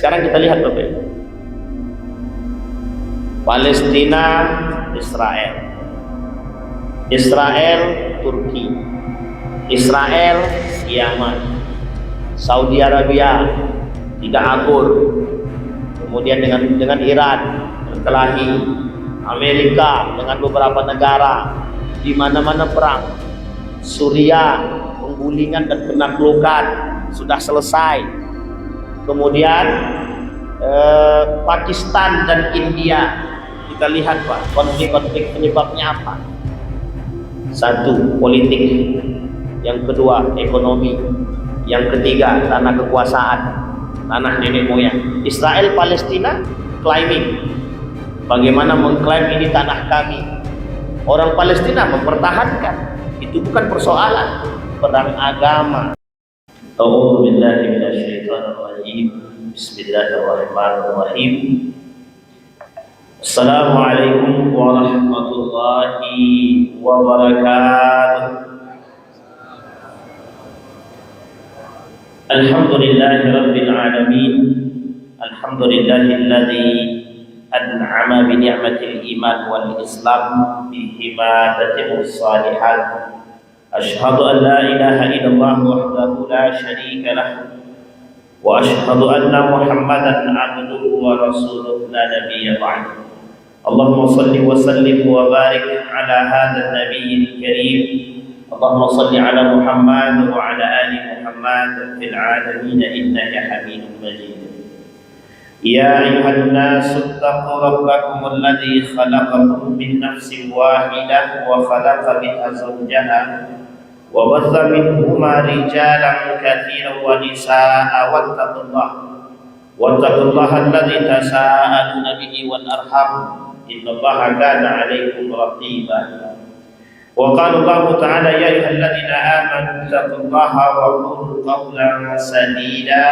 Sekarang kita lihat Bapak Ibu. Palestina, Israel. Israel, Turki. Israel, Yaman. Saudi Arabia, tidak akur. Kemudian dengan Iran berkelahi. Amerika dengan beberapa negara, di mana-mana perang. Suriah, penggulingan dan penaklukan sudah selesai. Kemudian Pakistan dan India, kita lihat Pak, konflik-konflik penyebabnya apa? Satu, politik. Yang kedua, ekonomi. Yang ketiga, tanah kekuasaan, tanah nenek moyang. Israel Palestina claiming, bagaimana mengklaim ini tanah kami. Orang Palestina mempertahankan. Itu bukan persoalan perang agama. A'udzu billahi minasyaitonir rajim. Bismillahirrahmanirrahim. Assalamualaikum warahmatullahi wabarakatuh. Alhamdulillahi rabbil alamin. Alhamdulillahilladzi an'ama bi ni'matil iman wal islam bihima tatimmus shalihat. Asyhadu an la ilaha illallah wahdahu la syarika lah wa asyhadu anna Muhammadan abduhu wa rasuluhu la nabiyya ba'dahu. Allahumma shalli wa sallim wa barik ala hadzal nabiyil karim. Allahumma shalli ala Muhammad wa ala ali Muhammad fil alamin innaka Hamidum Majid. Ya ayyuhan nasu ittaqu rabbakum alladzi khalaqakum min nafsin wahidah wa khalaqa minha zawjaha wa batha minhuma rijalan katsiran wa nisaa'a wattaqullaha alladzi tasaaluna bihi wal arham innallaha kana 'alaykum raqiba. Wa qala Allahu ta'ala ya ayyuhalladzina amanu taqullaha wa qulu qawlan sadida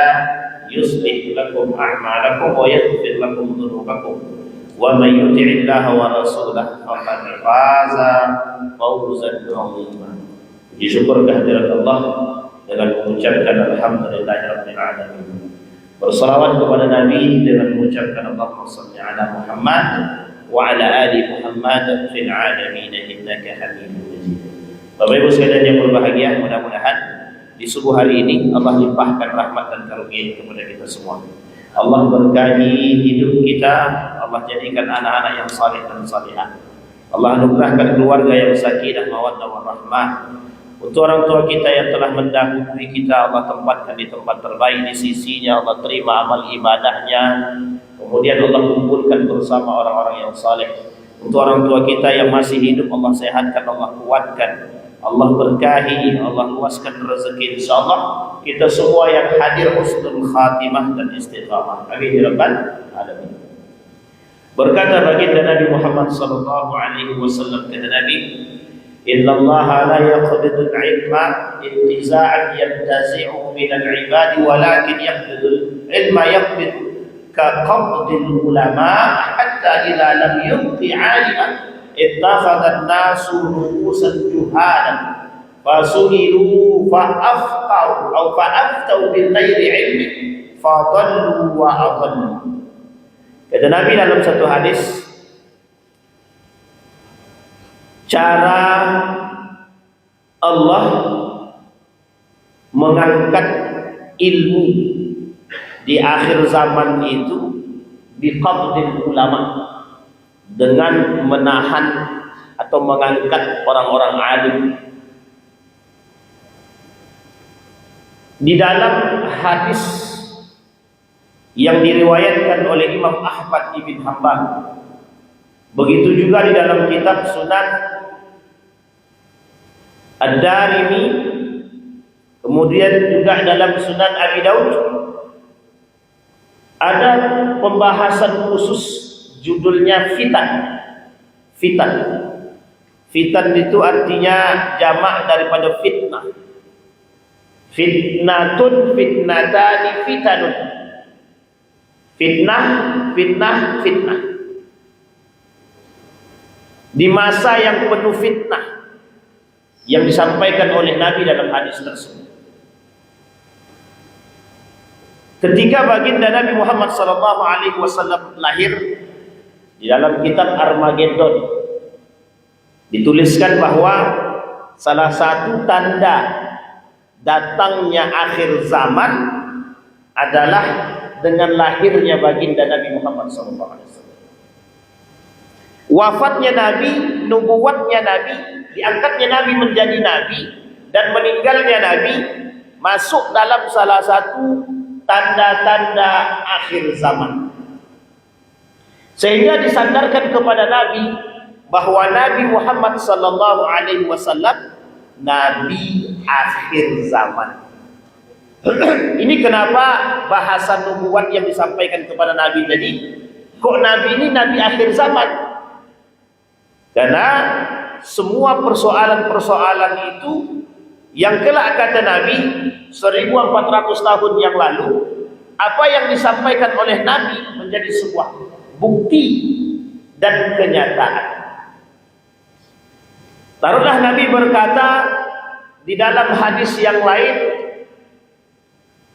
yuslih lakum a'malakum wa yaghfir lakum dhunubakum wa may yuti'illaha wa rasulahu faqad faza fawzan 'azima. Puji syukur kehadirat Allah dengan mengucapkan alhamdulillahirabbil alamin. Bersalawat kepada Nabi dengan mengucapkan Allahumma shalli ala Muhammad wa ala ali Muhammad fil alamin innaka Hamidum Majid. Bapak Ibu sekalian yang berbahagia, mudah-mudahan di subuh hari ini Allah limpahkan rahmat dan karunia kepada kita semua. Allah berkahi hidup kita, Allah jadikan anak-anak yang saleh dan salihah. Allah anugerahkan keluarga yang sakinah mawaddah warahmah. Untuk orang tua kita yang telah mendahului kita, Allah tempatkan di tempat terbaik di sisinya. Allah terima amal ibadahnya. Kemudian Allah kumpulkan bersama orang-orang yang saleh. Untuk orang tua kita yang masih hidup, Allah sehatkan, Allah kuatkan, Allah berkahi, Allah luaskan rezeki. InsyaAllah kita semua yang hadir husnul khatimah dan istiqamah. Amin ya rabbal alamin. Berkata baginda Nabi Muhammad sallallahu alaihi wasallam, kata Nabi, Inna Allah la yaqbidul ilma intiza'an yantazi'u minal ibadi walakin yaqbidul ilma yaqbidu ka qabdil ulama hatta idza lam yubqi 'aliman ittakhadha an-nasu ru'usan juhalan fasu'ilu fa'aftau aw fa'aftau bil ghairi 'ilmin fadallu wa adallu. Kata Nabi dalam satu hadis, cara Allah mengangkat ilmu di akhir zaman itu biqabdil ulama, dengan menahan atau mengangkat orang-orang alim. Di dalam hadis yang diriwayatkan oleh Imam Ahmad ibn Hanbal, begitu juga di dalam kitab Sunan Ad-Darimi, kemudian juga dalam Sunan Abi Daud, ada pembahasan khusus judulnya fitan. Fitan. Fitan itu artinya jamak daripada fitnah. Fitnatun, fitnatani, fitanun. Fitnah, fitnah, fitnah. Di masa yang penuh fitnah yang disampaikan oleh Nabi dalam hadis tersebut. ketika baginda Nabi Muhammad SAW lahir, di dalam kitab Armageddon dituliskan bahwa salah satu tanda datangnya akhir zaman adalah dengan lahirnya baginda Nabi Muhammad SAW. Wafatnya Nabi, nubuwatnya Nabi, diangkatnya Nabi menjadi Nabi, dan meninggalnya Nabi masuk dalam salah satu tanda-tanda akhir zaman. Sehingga disandarkan kepada Nabi bahwa Nabi Muhammad SAW Nabi akhir zaman. Ini kenapa bahasan nubuat yang disampaikan kepada Nabi tadi, kok Nabi ini Nabi akhir zaman? Karena semua persoalan-persoalan itu yang kelak kata Nabi 1400 tahun yang lalu, apa yang disampaikan oleh Nabi menjadi sebuah bukti dan kenyataan. Taruhlah Nabi berkata di dalam hadis yang lain,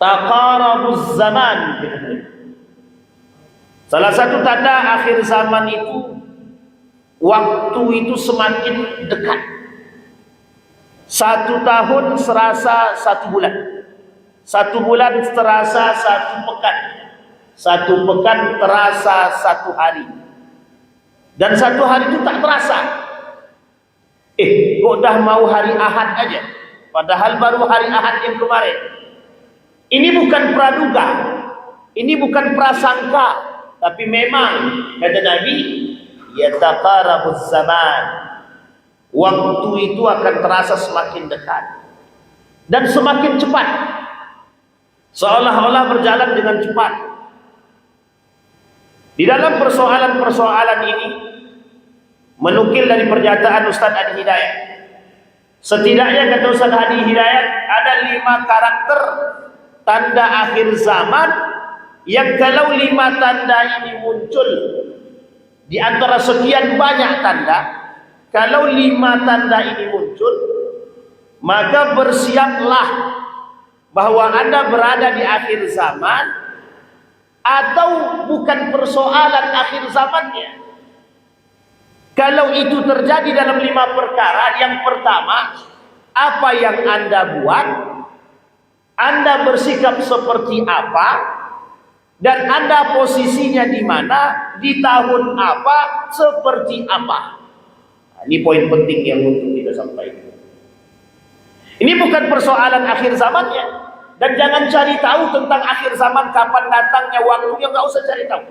taqarabuz zaman. Salah satu tanda akhir zaman itu, waktu itu semakin dekat. 1 tahun serasa 1 bulan. 1 bulan terasa 1 pekan. 1 pekan terasa 1 hari. Dan 1 hari itu tak terasa. Kok dah mau hari Ahad aja, padahal baru hari Ahad yang kemarin. Ini bukan praduga, ini bukan prasangka, tapi memang kata Nabi, yataqarabuz zaman. Waktu itu akan terasa semakin dekat dan semakin cepat, seolah-olah berjalan dengan cepat. Di dalam persoalan-persoalan ini, menukil dari pernyataan Ustaz Adi Hidayat, setidaknya kata Ustaz Adi Hidayat ada 5 karakter tanda akhir zaman yang kalau 5 tanda ini muncul di antara sekian banyak tanda, kalau 5 tanda ini muncul, maka bersiaplah bahwa Anda berada di akhir zaman, atau bukan persoalan akhir zamannya. Kalau itu terjadi dalam 5 perkara, yang pertama, apa yang Anda buat, Anda bersikap seperti apa, dan Anda posisinya di mana, di tahun apa, seperti apa. Ini poin penting yang untuk kita sampaikan. Ini bukan persoalan akhir zamannya, dan jangan cari tahu tentang akhir zaman kapan datangnya waktunya, nggak usah cari tahu.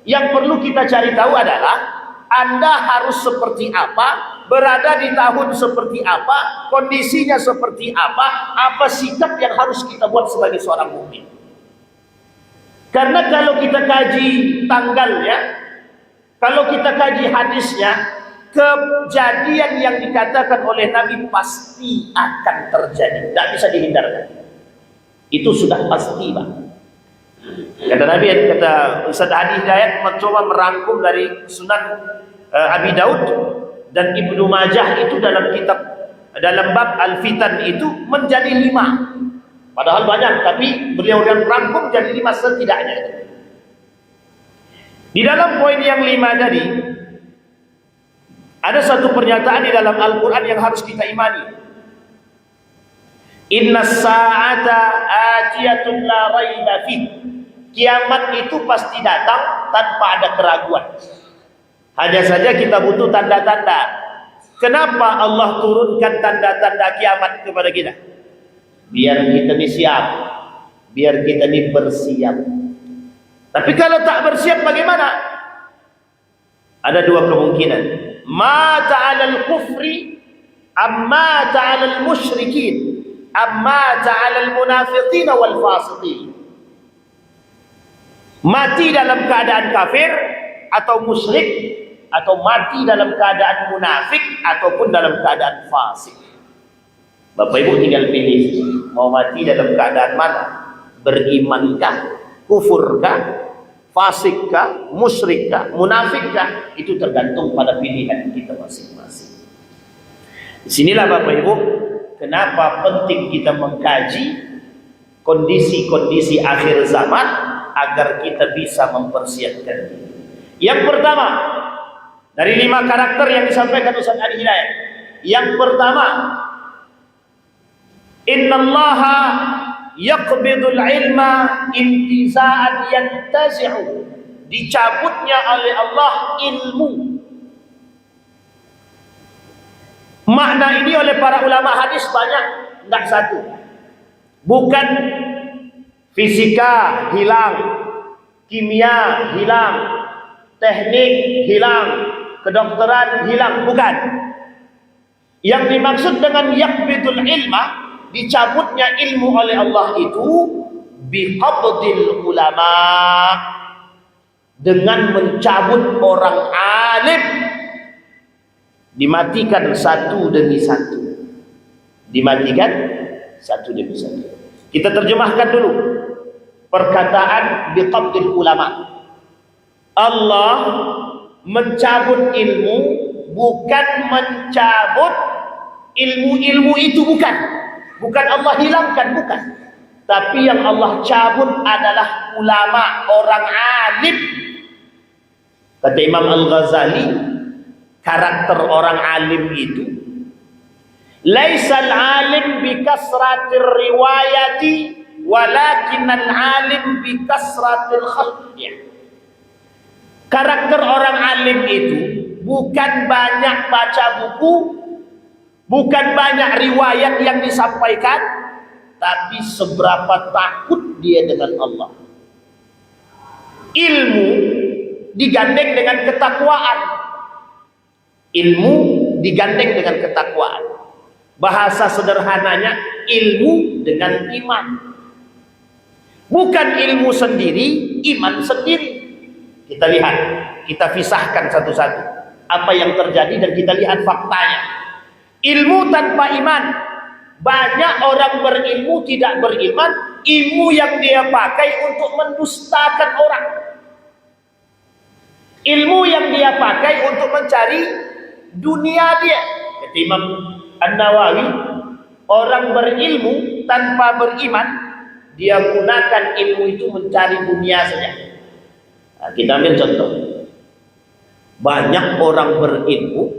Yang perlu kita cari tahu adalah Anda harus seperti apa, berada di tahun seperti apa, kondisinya seperti apa sikap yang harus kita buat sebagai seorang mukmin. Karena kalau kita kaji tanggalnya, kalau kita kaji hadisnya, kejadian yang dikatakan oleh Nabi pasti akan terjadi, tidak bisa dihindarkan. Itu sudah pasti, Pak. Kata Nabi, kata Ustaz Adi Hidayat mencoba merangkum dari Sunan Abi Daud dan Ibnu Majah itu dalam kitab, dalam bab Al-Fitan itu menjadi 5. Padahal banyak, tapi beliau yang merangkum jadi 5 setidaknya. Di dalam poin yang 5 tadi, ada satu pernyataan di dalam Al-Quran yang harus kita imani. Inna sa'ata atiyatun la raiba fi. Kiamat itu pasti datang tanpa ada keraguan. Hanya saja kita butuh tanda-tanda. Kenapa Allah turunkan tanda-tanda kiamat kepada kita? Biar kita ini siap, biar kita ini bersiap. Tapi kalau tak bersiap bagaimana? Ada 2 kemungkinan. Ma ta'alal kufri amma ta'alal musyrikin amma ta'alal munafiqin wal fasiqin. Mati dalam keadaan kafir atau musyrik, atau mati dalam keadaan munafik ataupun dalam keadaan fasik. Bapak Ibu tinggal pilih, mau mati dalam keadaan mana? Berimankah, kufurkah, fasikkah, musyrikkah, munafikkah? Itu tergantung pada pilihan kita masing-masing. Disinilah Bapak Ibu, kenapa penting kita mengkaji kondisi-kondisi akhir zaman agar kita bisa mempersiapkan diri. Yang pertama, dari 5 karakter yang disampaikan Ustaz Adi Hidayat. Yang pertama, innallaha yaqbidul ilma intiza'an yantazi'u. Dicabutnya oleh Allah ilmu. Makna ini oleh para ulama hadis banyak, tidak satu. Bukan fisika hilang, kimia hilang, teknik hilang, kedokteran hilang, bukan. Yang dimaksud dengan yaqbidul ilma, dicabutnya ilmu oleh Allah itu biqabdil ulama, dengan mencabut orang alim, dimatikan satu demi satu. Dimatikan satu demi satu. Kita terjemahkan dulu perkataan biqabdil ulama. Allah mencabut ilmu, bukan mencabut ilmu-ilmu itu, bukan. Bukan Allah hilangkan, bukan. Tapi yang Allah cabut adalah ulama, orang alim. Kata Imam Al-Ghazali, karakter orang alim itu laisal alim bi kasratir riwayati walakinnal alim bi kasratil khalqi. Karakter orang alim itu bukan banyak baca buku, bukan banyak riwayat yang disampaikan, tapi seberapa takut dia dengan Allah. Ilmu digandeng dengan ketakwaan. Ilmu digandeng dengan ketakwaan. Bahasa sederhananya, ilmu dengan iman. Bukan ilmu sendiri, iman sendiri. Kita lihat, kita pisahkan satu-satu apa yang terjadi dan kita lihat faktanya. Ilmu tanpa iman. Banyak orang berilmu tidak beriman, ilmu yang dia pakai untuk mendustakan orang. Ilmu yang dia pakai untuk mencari dunia dia. Kata Imam An-Nawawi, orang berilmu tanpa beriman, dia gunakan ilmu itu mencari dunia saja. Nah, kita ambil contoh. Banyak orang berilmu,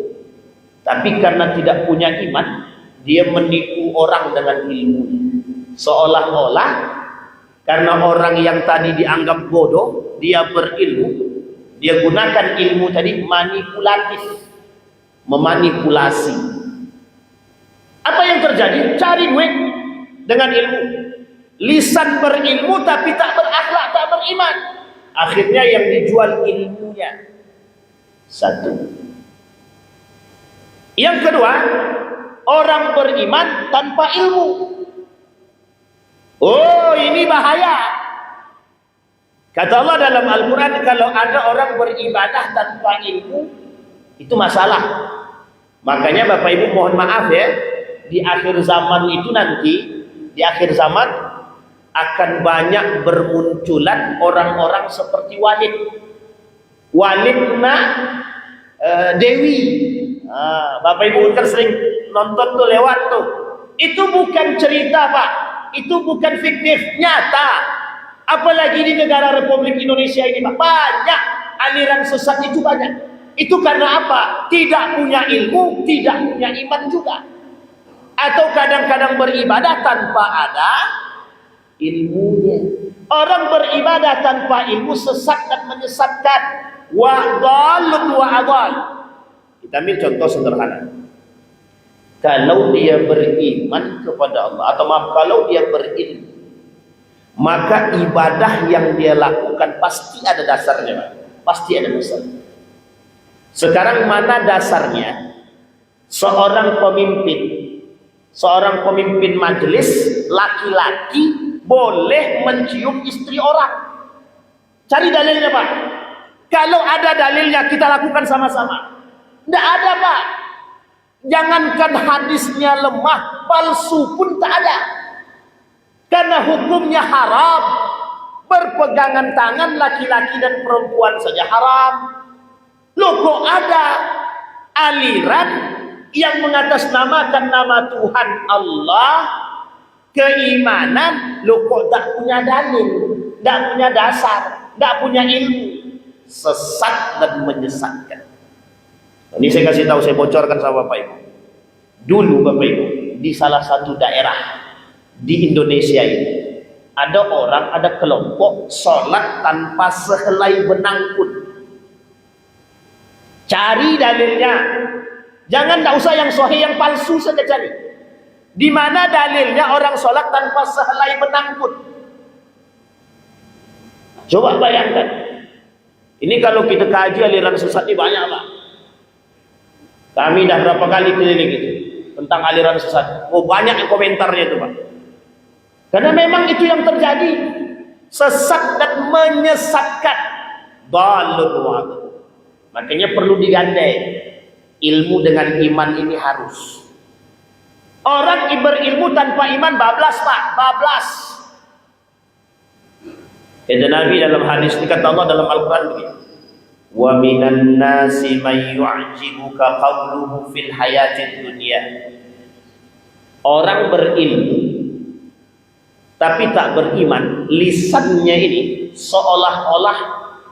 tapi karena tidak punya iman, dia menipu orang dengan ilmunya. Seolah-olah karena orang yang tadi dianggap bodoh, dia berilmu, dia gunakan ilmu tadi manipulatif, memanipulasi. Apa yang terjadi? Cari duit dengan ilmu. Lisan berilmu tapi tak berakhlak, tak beriman. Akhirnya yang dijual ilmunya. Satu. Yang kedua, orang beriman tanpa ilmu. Oh, ini bahaya. Kata Allah dalam Al-Quran, kalau ada orang beribadah tanpa ilmu, itu masalah. Makanya Bapak Ibu mohon maaf ya, di akhir zaman itu nanti, di akhir zaman akan banyak bermunculan orang-orang seperti Walid. Walidna Dewi. Bapak Ibu kan sering nonton tuh, lewat tuh. Itu bukan cerita Pak, itu bukan fiktif, nyata. Apalagi di negara Republik Indonesia ini Pak, banyak aliran sesat itu, banyak. Itu karena apa? Tidak punya ilmu, tidak punya iman juga. Atau kadang-kadang beribadah tanpa ada ilmunya. Orang beribadah tanpa ilmu sesat dan menyesatkan. Wa dhalun wa adhal. Kita ambil contoh sederhana. Kalau dia beriman kepada Allah, atau maaf, kalau dia berilmu, maka ibadah yang dia lakukan pasti ada dasarnya, Pak. Pasti ada dasarnya. Sekarang mana dasarnya? Seorang pemimpin majelis laki-laki boleh mencium istri orang. Cari dalilnya Pak. Kalau ada dalilnya kita lakukan sama-sama. Tidak ada Pak. Jangankan hadisnya lemah, palsu pun tak ada. Karena hukumnya haram. Berpegangan tangan laki-laki dan perempuan saja haram. Loh, kok ada aliran yang mengatasnamakan nama Tuhan Allah Keimanan lo kok tak punya dalil, tak punya dasar, tak punya ilmu, sesat dan menyesatkan. Ini saya kasih tahu, saya bocorkan sama Bapak Ibu. Dulu Bapak Ibu, di salah satu daerah di Indonesia ini, ada orang, ada kelompok sholat tanpa sehelai benang pun. Cari dalilnya. Jangan, tak usah yang sahih, yang palsu saja cari. Di mana dalilnya orang sholat tanpa sehelai benang pun? Coba bayangkan. Ini kalau kita kaji aliran sesat ini banyak Pak. Kami dah berapa kali keliling itu tentang aliran sesat. Oh, banyak yang komentarnya itu Pak. Karena memang itu yang terjadi. Sesat dan menyesatkan. Dalil wa'ad. Makanya perlu digandeng. Ilmu dengan iman ini harus. Orang berilmu tanpa iman bablas Pak, bablas. Kata Nabi dalam hadis, kata Allah dalam Al-Quran begini, wa minan nasi man yu'jibuka qawluhu fil hayatid dunya. Orang berilmu tapi tak beriman, lisannya ini seolah-olah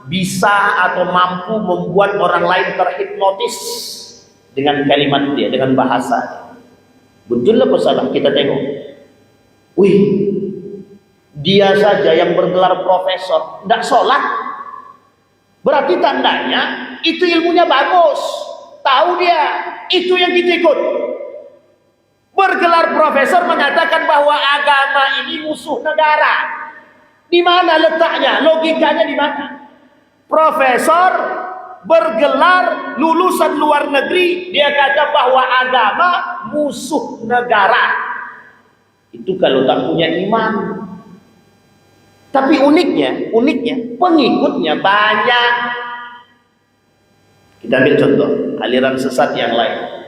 bisa atau mampu membuat orang lain terhipnotis dengan kalimat dia, dengan bahasa. Betul apa salah? Kita tengok. Wih, dia saja yang bergelar profesor tidak sholat, berarti tandanya itu ilmunya bagus. Tahu dia, itu yang kita ikut. Bergelar profesor mengatakan bahwa agama ini musuh negara. Di mana letaknya? Logikanya di mana? Profesor bergelar lulusan luar negeri, dia kata bahwa agama musuh negara. Itu kalau tak punya iman. Tapi uniknya pengikutnya banyak. Kita ambil contoh aliran sesat yang lain.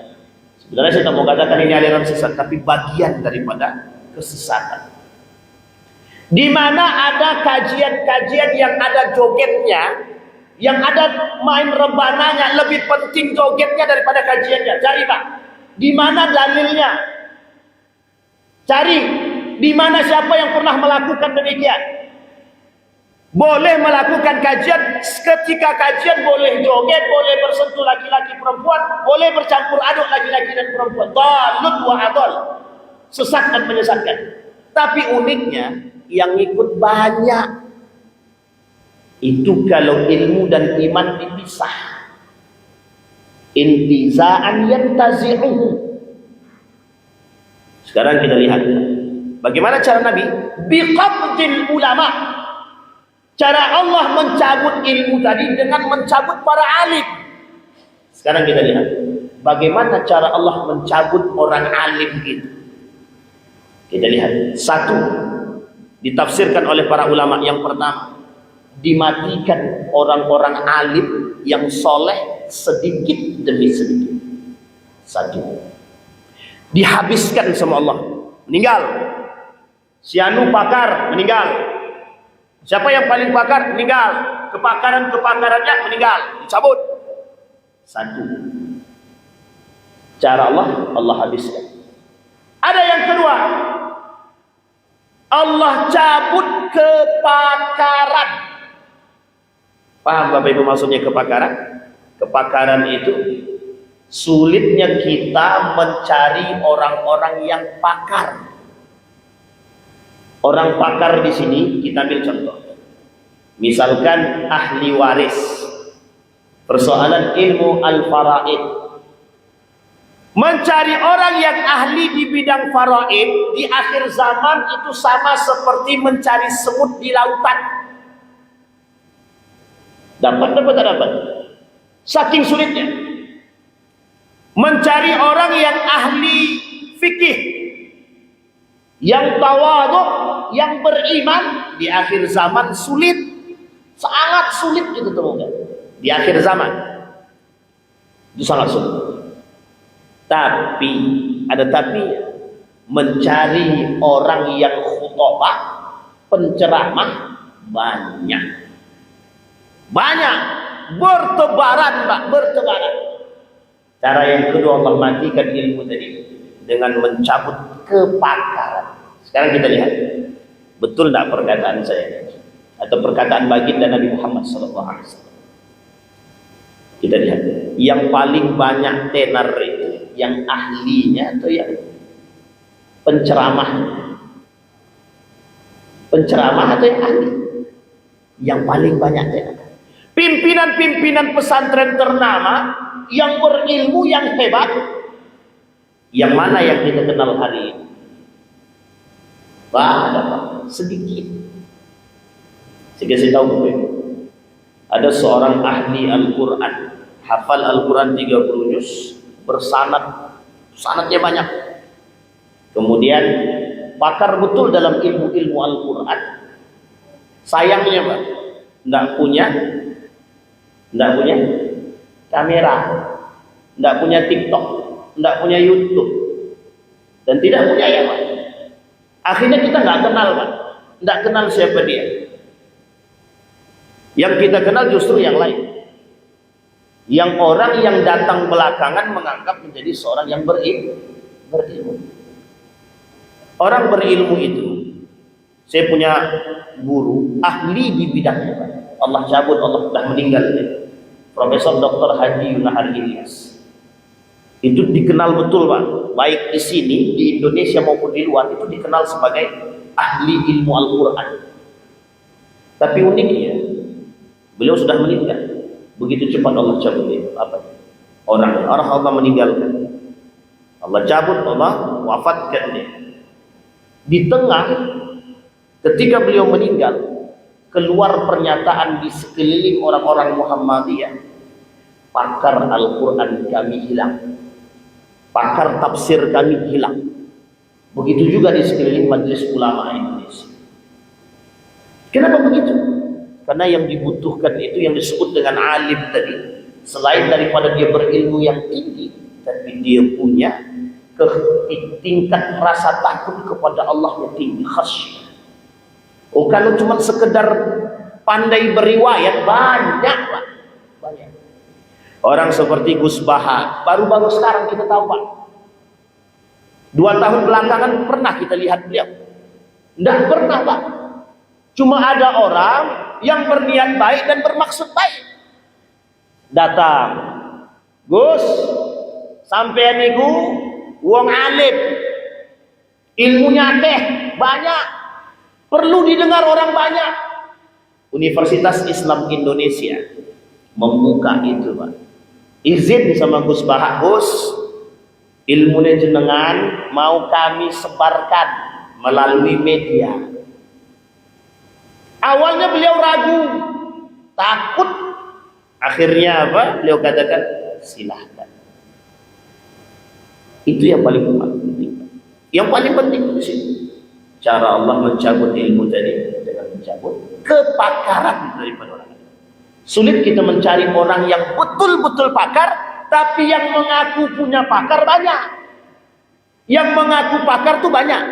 Sebenarnya saya tak mau katakan ini aliran sesat, tapi bagian daripada kesesatan. Di mana ada kajian-kajian yang ada jogetnya, yang ada main rebananya, lebih penting jogetnya daripada kajiannya. Cari Pak, di mana dalilnya? Cari di mana, siapa yang pernah melakukan demikian? Boleh melakukan kajian, ketika kajian boleh joget, boleh bersentuh laki-laki perempuan, boleh bercampur aduk laki-laki dan perempuan. Dalut wa adol, sesat dan menyesatkan. Tapi uniknya yang ikut banyak. Itu kalau ilmu dan iman dipisah. Intiza'an yantazi'uhu. Sekarang kita lihat bagaimana cara Nabi biqabdil ulama. Cara Allah mencabut ilmu tadi dengan mencabut para alim. Sekarang kita lihat bagaimana cara Allah mencabut orang alim itu. Kita lihat. Satu, ditafsirkan oleh para ulama. Yang pertama, dimatikan orang-orang alim yang soleh sedikit demi sedikit. Satu, dihabiskan sama Allah, meninggal. Si anu pakar, meninggal. Siapa yang paling pakar? Meninggal. Kepakarannya meninggal, dicabut. Satu, cara Allah habiskan. Ada yang kedua, Allah cabut kepakaran. Paham Bapak Ibu maksudnya kepakaran? Kepakaran itu sulitnya kita mencari orang-orang yang pakar. Orang pakar di sini kita ambil contoh. Misalkan ahli waris. Persoalan ilmu al-faraid. Mencari orang yang ahli di bidang faraid di akhir zaman itu sama seperti mencari semut di lautan. Dapat tak dapat? Saking sulitnya. Mencari orang yang ahli fikih, yang tawadhu, yang beriman di akhir zaman sulit. Sangat sulit itu temukan. Di akhir zaman. Itu sangat sulit. Tapi, ada tapi, mencari orang yang khutbah, penceramah, banyak. Banyak. Bertebaran Pak, bertebaran. Cara yang kedua Allah matikan ilmu tadi dengan mencabut kepakaran. Sekarang kita lihat, betul tidak perkataan saya atau perkataan baginda Nabi Muhammad SAW? Kita lihat, yang paling banyak tenar itu yang ahlinya atau yang penceramah? Penceramah atau yang ahli? Yang paling banyak tenar. Pimpinan-pimpinan pesantren ternama yang berilmu, yang hebat, yang mana yang kita kenal hari ini? Ada Pak, sedikit. Saya kasih tahu, ada seorang ahli Al-Quran, hafal Al-Quran 30 juz, bersanad, sanadnya banyak. Kemudian pakar betul dalam ilmu-ilmu Al-Quran. Sayangnya Pak, tidak punya kamera, tidak punya TikTok, tidak punya YouTube, dan tidak punya yang lain. Akhirnya kita nggak kenal Pak, nggak kenal siapa dia. Yang kita kenal justru yang lain, yang orang yang datang belakangan menganggap menjadi seorang yang berilmu. Orang berilmu itu, saya punya guru ahli di bidangnya Pak. Allah cabut, Allah sudah meninggal, Profesor Dr. Haji Yunahar Ilyas. Itu dikenal betul Pak, baik di sini di Indonesia maupun di luar, itu dikenal sebagai ahli ilmu Al-Quran. Tapi uniknya, beliau sudah meninggal. Begitu cepat Allah cabut orang Allah meninggalkan, Allah cabut, Allah wafatkan dia. Di tengah ketika beliau meninggal, keluar pernyataan di sekeliling orang-orang Muhammadiyah, pakar Al-Quran kami hilang, pakar tafsir kami hilang. Begitu juga di sekeliling majelis ulama Indonesia. Kenapa begitu? Karena yang dibutuhkan itu yang disebut dengan alim tadi, selain daripada dia berilmu yang tinggi, tapi dia punya tingkat rasa takut kepada Allah yang tinggi, khasyah. Oh, kalau cuma sekedar pandai beriwayat, banyak Pak, banyak. Orang seperti Gus Baha, baru-baru sekarang kita tahu Pak. 2 tahun belakangan pernah kita lihat beliau? Tidak pernah Pak. Cuma ada orang yang berniat baik dan bermaksud baik. Datang, Gus, sampean niku wong alim, ilmunya teh banyak, perlu didengar orang banyak. Universitas Islam Indonesia membuka itu Pak. Izin sama Gus Baha, Gus, ilmunya jenengan mau kami sebarkan melalui media. Awalnya beliau ragu, takut. Akhirnya apa? Beliau katakan, silahkan. Itu yang paling penting. Yang paling penting di sini, cara Allah mencabut ilmu tadi dengan mencabut kepakaran daripada orang lain. Sulit kita mencari orang yang betul-betul pakar, tapi yang mengaku punya pakar banyak. Yang mengaku pakar tuh banyak.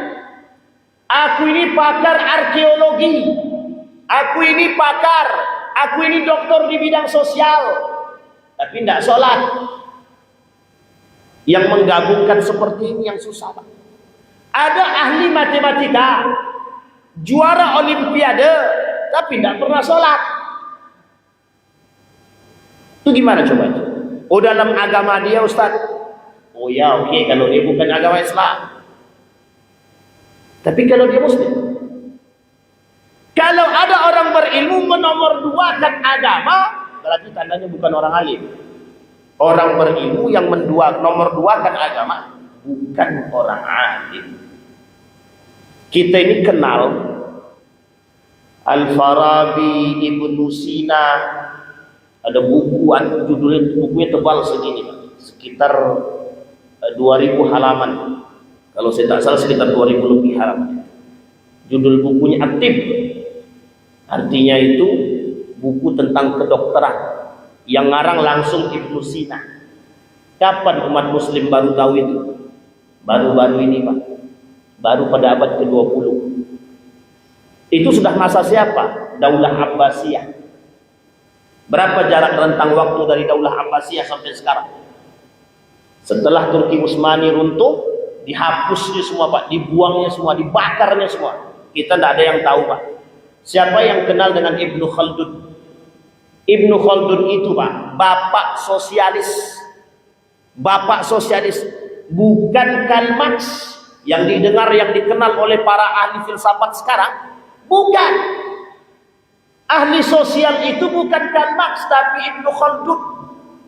Aku ini pakar arkeologi, aku ini pakar, aku ini doktor di bidang sosial, tapi tidak sholat. Yang menggabungkan seperti ini yang susah Pak. Ada ahli matematika, juara olimpiade, tapi tidak pernah sholat. Itu gimana coba? Oh, dalam agama dia Ustaz, oh ya oke, kalau dia bukan agama Islam. Tapi kalau dia Muslim, kalau ada orang berilmu menomorduakan agama, berarti tandanya bukan orang alim. Orang berilmu yang nomorduakan agama bukan orang alim. Kita ini kenal Al-Farabi, Ibnu Sina, ada bukunya tebal segini, sekitar 2000 halaman. Kalau saya tak salah sekitar 2000 lebih halaman. Judul bukunya At-Tib. Artinya itu buku tentang kedokteran. Yang ngarang langsung Ibnu Sina. Kapan umat muslim baru tahu itu? Baru-baru ini Pak. Baru pada abad ke-20. Itu sudah masa siapa? Daulah Abbasiyah. Berapa jarak rentang waktu dari Daulah Abbasiyah sampai sekarang? Setelah Turki Utsmani runtuh, dihapusnya semua Pak, dibuangnya semua, dibakarnya semua. Kita tidak ada yang tahu Pak. Siapa yang kenal dengan Ibnu Khaldun? Ibnu Khaldun itu Pak, bapak sosialis. Bapak sosialis, bukan Karl Marx yang didengar, yang dikenal oleh para ahli filsafat sekarang. Bukan. Ahli sosial itu bukan Karl Marx, tapi Ibnu Khaldun.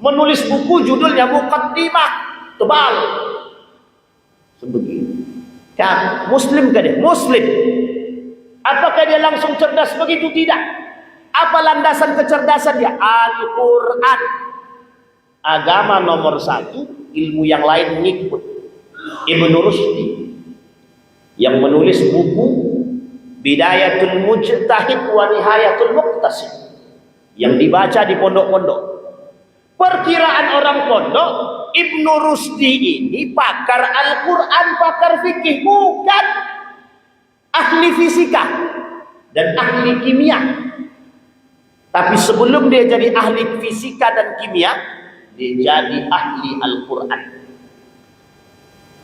Menulis buku judulnya Muqaddimah, tebal. Sebegini. Kan Muslim kan dia? Muslim. Apakah dia langsung cerdas? Begitu tidak. Apa landasan kecerdasan dia? Al-Quran. Agama nomor 1, ilmu yang lain mengikut. Ibnu Rushdi yang menulis buku Bidayatul Mujtahid wa Nihayatul Muqtasid yang dibaca di pondok-pondok. Perkiraan orang pondok, Ibnu Rushdi ini pakar Al-Quran, pakar fikih, bukan ahli fisika dan ahli kimia. Tapi sebelum dia jadi ahli fisika dan kimia, dia jadi ahli Al-Quran.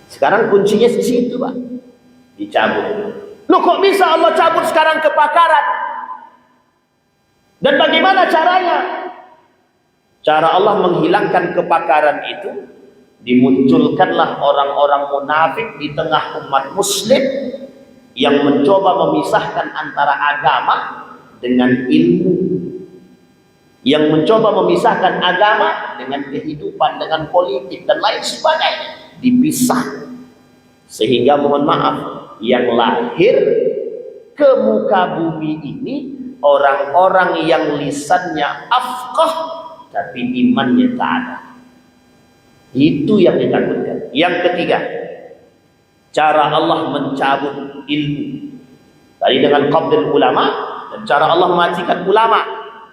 Sekarang kuncinya di situ Pak, dicabut. Loh kok bisa Allah cabut sekarang kepakaran? Dan bagaimana caranya? Cara Allah menghilangkan kepakaran itu, dimunculkanlah orang-orang munafik di tengah umat muslim yang mencoba memisahkan antara agama dengan ilmu, yang mencoba memisahkan agama dengan kehidupan, dengan politik dan lain sebagainya, dipisah. Sehingga mohon maaf, yang lahir ke muka bumi ini orang-orang yang lisannya afqah tapi imannya tak ada. Itu yang ditakutkan. Yang ketiga, cara Allah mencabut ilmu. Tadi dengan qabdul ulama, dan cara Allah mematikan ulama.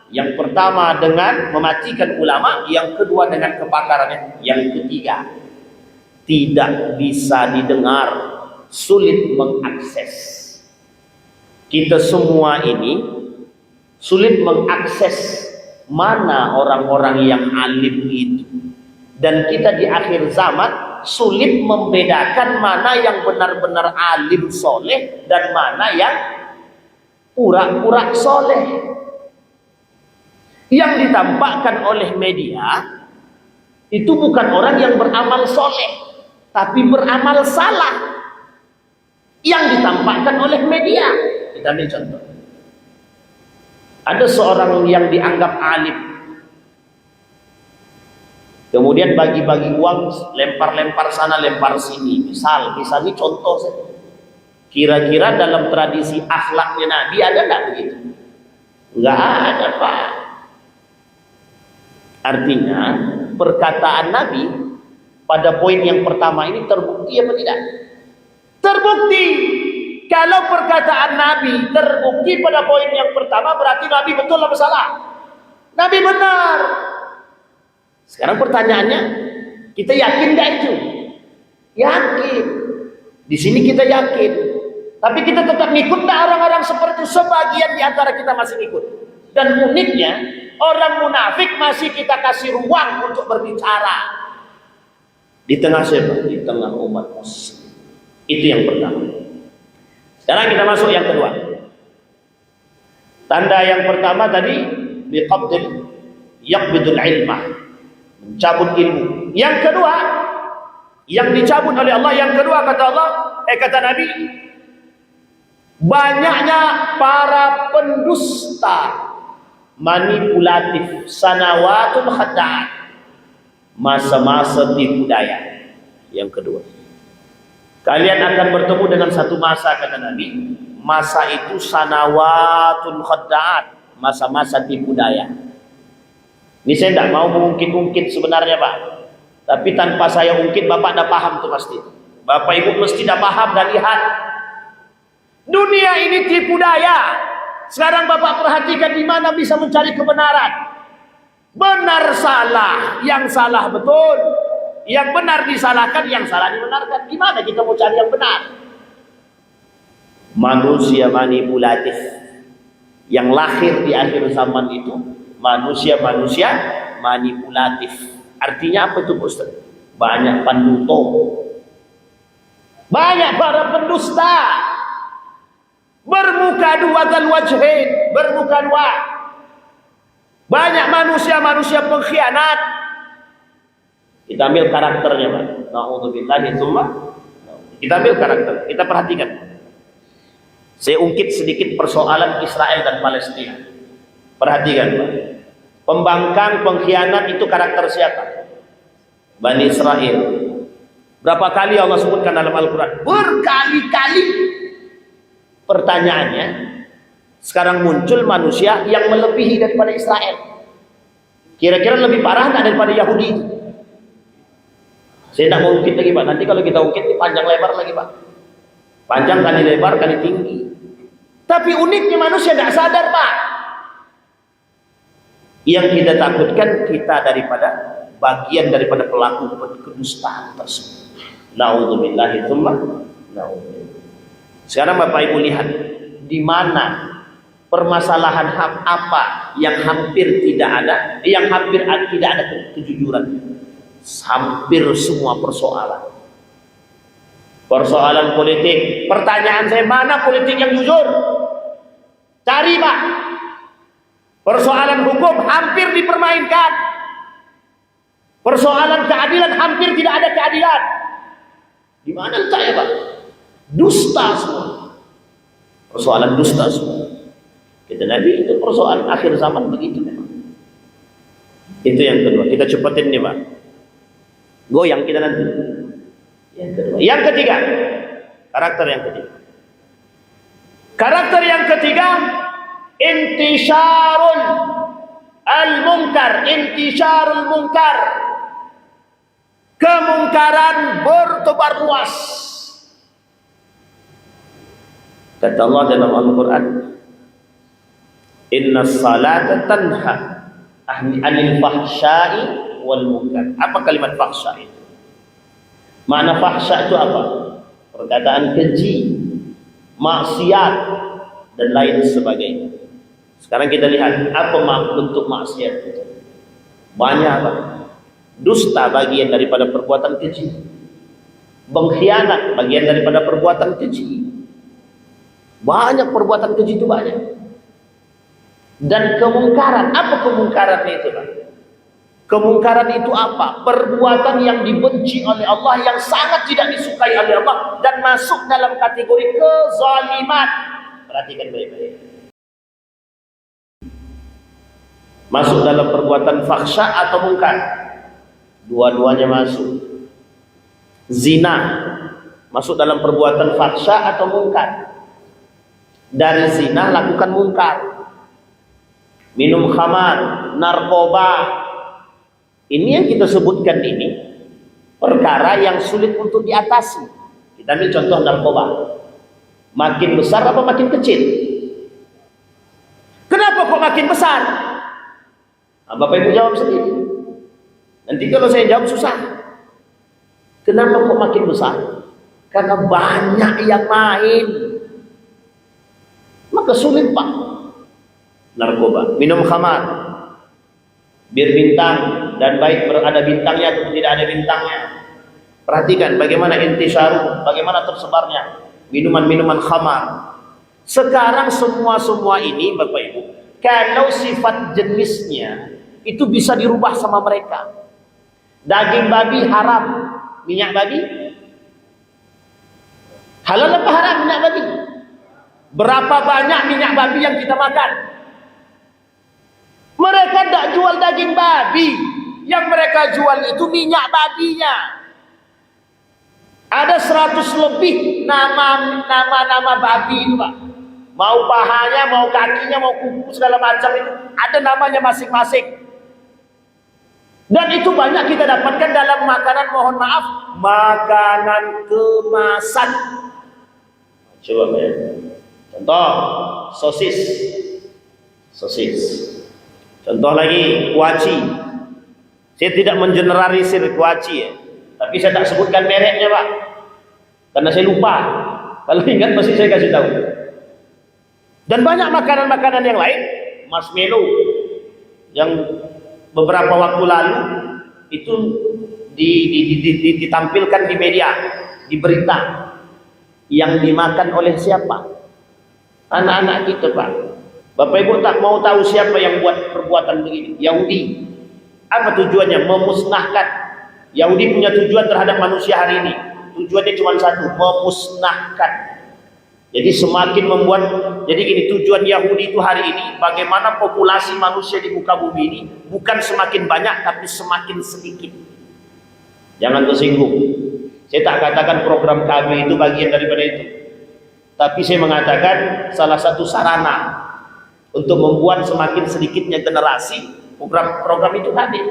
Yang pertama dengan mematikan ulama, yang kedua dengan kepakarannya, yang ketiga tidak bisa didengar, sulit mengakses. Kita semua ini sulit mengakses mana orang-orang yang alim itu. Dan kita di akhir zaman sulit membedakan mana yang benar-benar alim soleh dan mana yang pura-pura soleh. Yang ditampakkan oleh media itu bukan orang yang beramal soleh, tapi beramal salah. Yang ditampakkan oleh media. Kita ambil contoh. Ada seorang yang dianggap alim, kemudian bagi-bagi uang, lempar-lempar sana, lempar sini. Misalnya contoh saja. Kira-kira dalam tradisi akhlaknya Nabi ada nggak begitu? Nggak ada Pak. Artinya perkataan Nabi pada poin yang pertama ini terbukti apa tidak? Terbukti. Kalau perkataan Nabi terbukti pada poin yang pertama, berarti Nabi betul atau salah? Nabi benar. Sekarang pertanyaannya, kita yakin nggak itu? Yakin. Di sini kita yakin. Tapi kita tetap ngikut nggak orang-orang seperti itu? Sebagian di antara kita masih ngikut. Dan uniknya, orang munafik masih kita kasih ruang untuk berbicara. Di tengah siapa? Di tengah umat muslim. Itu yang pertama. Sekarang kita masuk yang kedua. Tanda yang pertama tadi biqabdil yaqbidul ilmah, mencabut ilmu. Yang kedua yang dicabut oleh Allah, yang kedua kata Allah, kata Nabi, banyaknya para pendusta, manipulatif, sanawatul khadda'at, masa-masa tipu daya. Yang kedua, kalian akan bertemu dengan satu masa, kata Nabi. Masa itu sanawatun khadda'at, masa-masa tipu daya. Ini saya tidak mau mengungkit-ungkit sebenarnya Pak. Tapi tanpa saya ungkit, Bapak dah paham tuh pasti. Bapak Ibu mesti dah paham dan lihat. Dunia ini tipu daya. Sekarang Bapak perhatikan di mana bisa mencari kebenaran. Benar salah, yang salah betul. Yang benar disalahkan, yang salah dibenarkan. Gimana kita mau cari yang benar? Manusia manipulatif yang lahir di akhir zaman itu, manusia-manusia manipulatif. Artinya apa itu Ustaz? Banyak panduto. Banyak para pendusta, bermuka dua dzal wajhain, bermuka dua. Banyak manusia-manusia pengkhianat. Kita ambil karakternya, Pak. Na'udzubillahi tsumma. Kita ambil karakter, kita perhatikan. Saya ungkit sedikit persoalan Israel dan Palestina. Perhatikan, Pak. Pembangkang, pengkhianat itu karakter siapa? Bani Israel. Berapa kali Allah sebutkan dalam Al-Quran? Berkali-kali. Pertanyaannya, sekarang muncul manusia yang melebihi daripada Israel. Kira-kira lebih parah nggak daripada Yahudi? Saya tidak mau ungkit lagi, Pak. Nanti kalau kita ungkit, panjang lebar lagi, Pak. Panjang kali lebar kali tinggi. Tapi uniknya manusia tidak sadar, Pak. Yang kita takutkan kita daripada bagian daripada pelaku kedustaan tersebut. Na'udzubillahi tsumma na'udzubillah. Sekarang Bapak Ibu lihat di mana permasalahan apa yang hampir tidak ada, yang hampir tidak ada kejujuran. Hampir semua persoalan. Persoalan politik. Pertanyaan saya, mana politik yang jujur? Cari, Pak. Persoalan hukum hampir dipermainkan. Persoalan keadilan hampir tidak ada keadilan. Di mana letaknya, Pak? Dusta semua. Persoalan dusta semua. Kata Nabi, itu persoalan akhir zaman begitu memang. Itu yang kedua. Kita cepatin nih, Pak. Goyang kita nanti. Yang kedua. Yang ketiga. Karakter yang ketiga. Karakter yang ketiga, intisyarul al-munkar. Intisyarul munkar. Kemungkaran bertebar luas. Kata Allah dalam Al-Quran, inna salata tanha anil fahsya'i wal munkar. Apa kalimat fahsya itu? Makna fahsya itu apa? Perkataan keji, maksiat, dan lain sebagainya. Sekarang kita lihat apa bentuk maksiat itu. Banyak, Pak. Dusta bagian daripada perbuatan keji. Pengkhianat bagian daripada perbuatan keji. Banyak perbuatan keji itu banyak. Dan kemungkaran, apa kemungkaran itu, Pak? Kemungkaran itu apa? Perbuatan yang dibenci oleh Allah, yang sangat tidak disukai oleh Allah, dan masuk dalam kategori kezaliman. Perhatikan baik-baik. Masuk dalam perbuatan fahsya atau mungkar? Dua-duanya masuk. Zina masuk dalam perbuatan fahsya atau mungkar? Dari zina lakukan mungkar. Minum khamar, narkoba. Ini yang kita sebutkan ini perkara yang sulit untuk diatasi. Kita ambil contoh narkoba. Makin besar apa makin kecil? Kenapa kok makin besar? Nah, Bapak Ibu jawab sendiri. Nanti kalau saya jawab susah. Kenapa kok makin besar? Karena banyak yang main. Maka sulit, Pak. Narkoba, minum khamar, bir bintang, dan baik berada bintangnya atau tidak ada bintangnya. Perhatikan bagaimana intisyaru, bagaimana tersebarnya minuman-minuman khamar. Sekarang semua ini, Bapak Ibu, kalau sifat jenisnya itu bisa dirubah sama mereka. Daging babi haram, minyak babi halal apa haram minyak babi? Berapa banyak minyak babi yang kita makan? Mereka tidak jual daging babi. Yang mereka jual itu minyak babinya. Ada 100 lebih nama babi itu, Pak. Mau pahanya, mau kakinya, mau kuku segala macam itu ada namanya masing-masing. Dan itu banyak kita dapatkan dalam makanan, mohon maaf, makanan kemasan. Coba ya. Contoh, sosis. Contoh lagi, kuaci. Saya tidak mengeneralisir kuaci ya. Tapi saya tak sebutkan mereknya, Pak. Karena saya lupa. Kalau ingat pasti saya kasih tahu. Dan banyak makanan-makanan yang lain, marshmallow, yang beberapa waktu lalu itu ditampilkan di media, di berita. Yang dimakan oleh siapa? Anak-anak kita, Pak. Bapak Ibu tak mau tahu siapa yang buat perbuatan begini? Yahudi. Apa tujuannya? Memusnahkan. Yahudi punya tujuan terhadap manusia hari ini. Tujuannya cuma satu, memusnahkan. Jadi semakin membuat, jadi gini, tujuan Yahudi itu hari ini, bagaimana populasi manusia di muka bumi ini bukan semakin banyak, tapi semakin sedikit. Jangan tersinggung. Saya tak katakan program kami itu bagian daripada itu. Tapi saya mengatakan salah satu sarana untuk membuat semakin sedikitnya generasi, program itu hadir.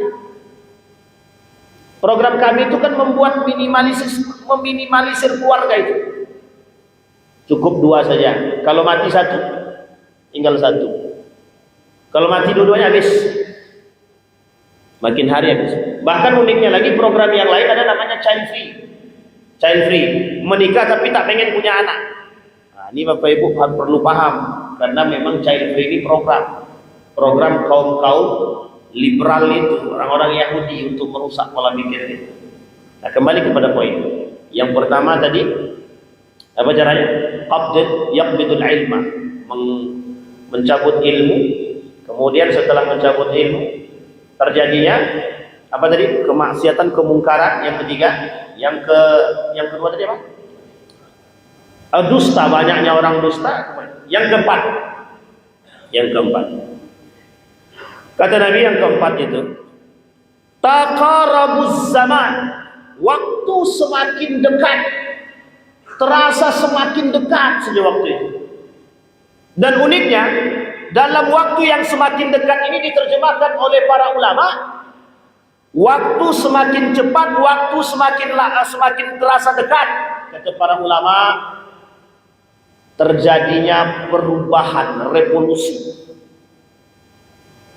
Program kami itu kan membuat meminimalisir keluarga itu. Cukup 2 saja. Kalau mati 1, tinggal 1. Kalau mati dua-duanya habis. Makin hari habis. Bahkan uniknya lagi program yang lain ada namanya child free. Child free, menikah tapi tak pengen punya anak. Nah, ini Bapak Ibu perlu paham karena memang child free ini program kaum liberal itu, orang-orang Yahudi untuk merusak pola pikir itu. Nah, kembali kepada poin. Yang pertama tadi apa caranya? Yaqbidul ilma, mencabut ilmu. Kemudian setelah mencabut ilmu terjadinya apa tadi? Kemaksiatan, kemungkaran. Yang ketiga, yang kedua tadi apa? Dusta, banyaknya orang dusta. Yang keempat, kata Nabi yang keempat itu, taqarabuz zaman, waktu semakin dekat, terasa semakin dekat saja waktu itu. Dan uniknya, dalam waktu yang semakin dekat ini diterjemahkan oleh para ulama, waktu semakin cepat, waktu semakin terasa dekat. Kata para ulama, terjadinya perubahan, revolusi.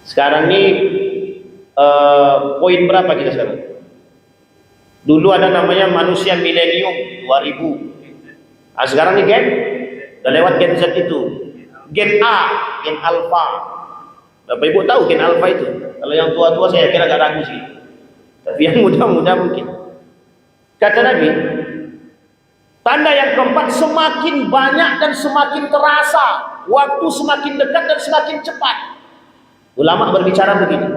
Sekarang ini poin berapa kita sekarang? Dulu ada namanya manusia milenium 2000. Nah, sekarang ini udah lewat gen Z itu. Gen A, gen alpha. Bapak Ibu tahu gen alpha itu? Kalau yang tua-tua saya kira agak ragu sih. Tapi yang muda-muda mungkin. Kata Nabi, tanda yang keempat, semakin banyak dan semakin terasa, waktu semakin dekat dan semakin cepat. Ulama berbicara begini,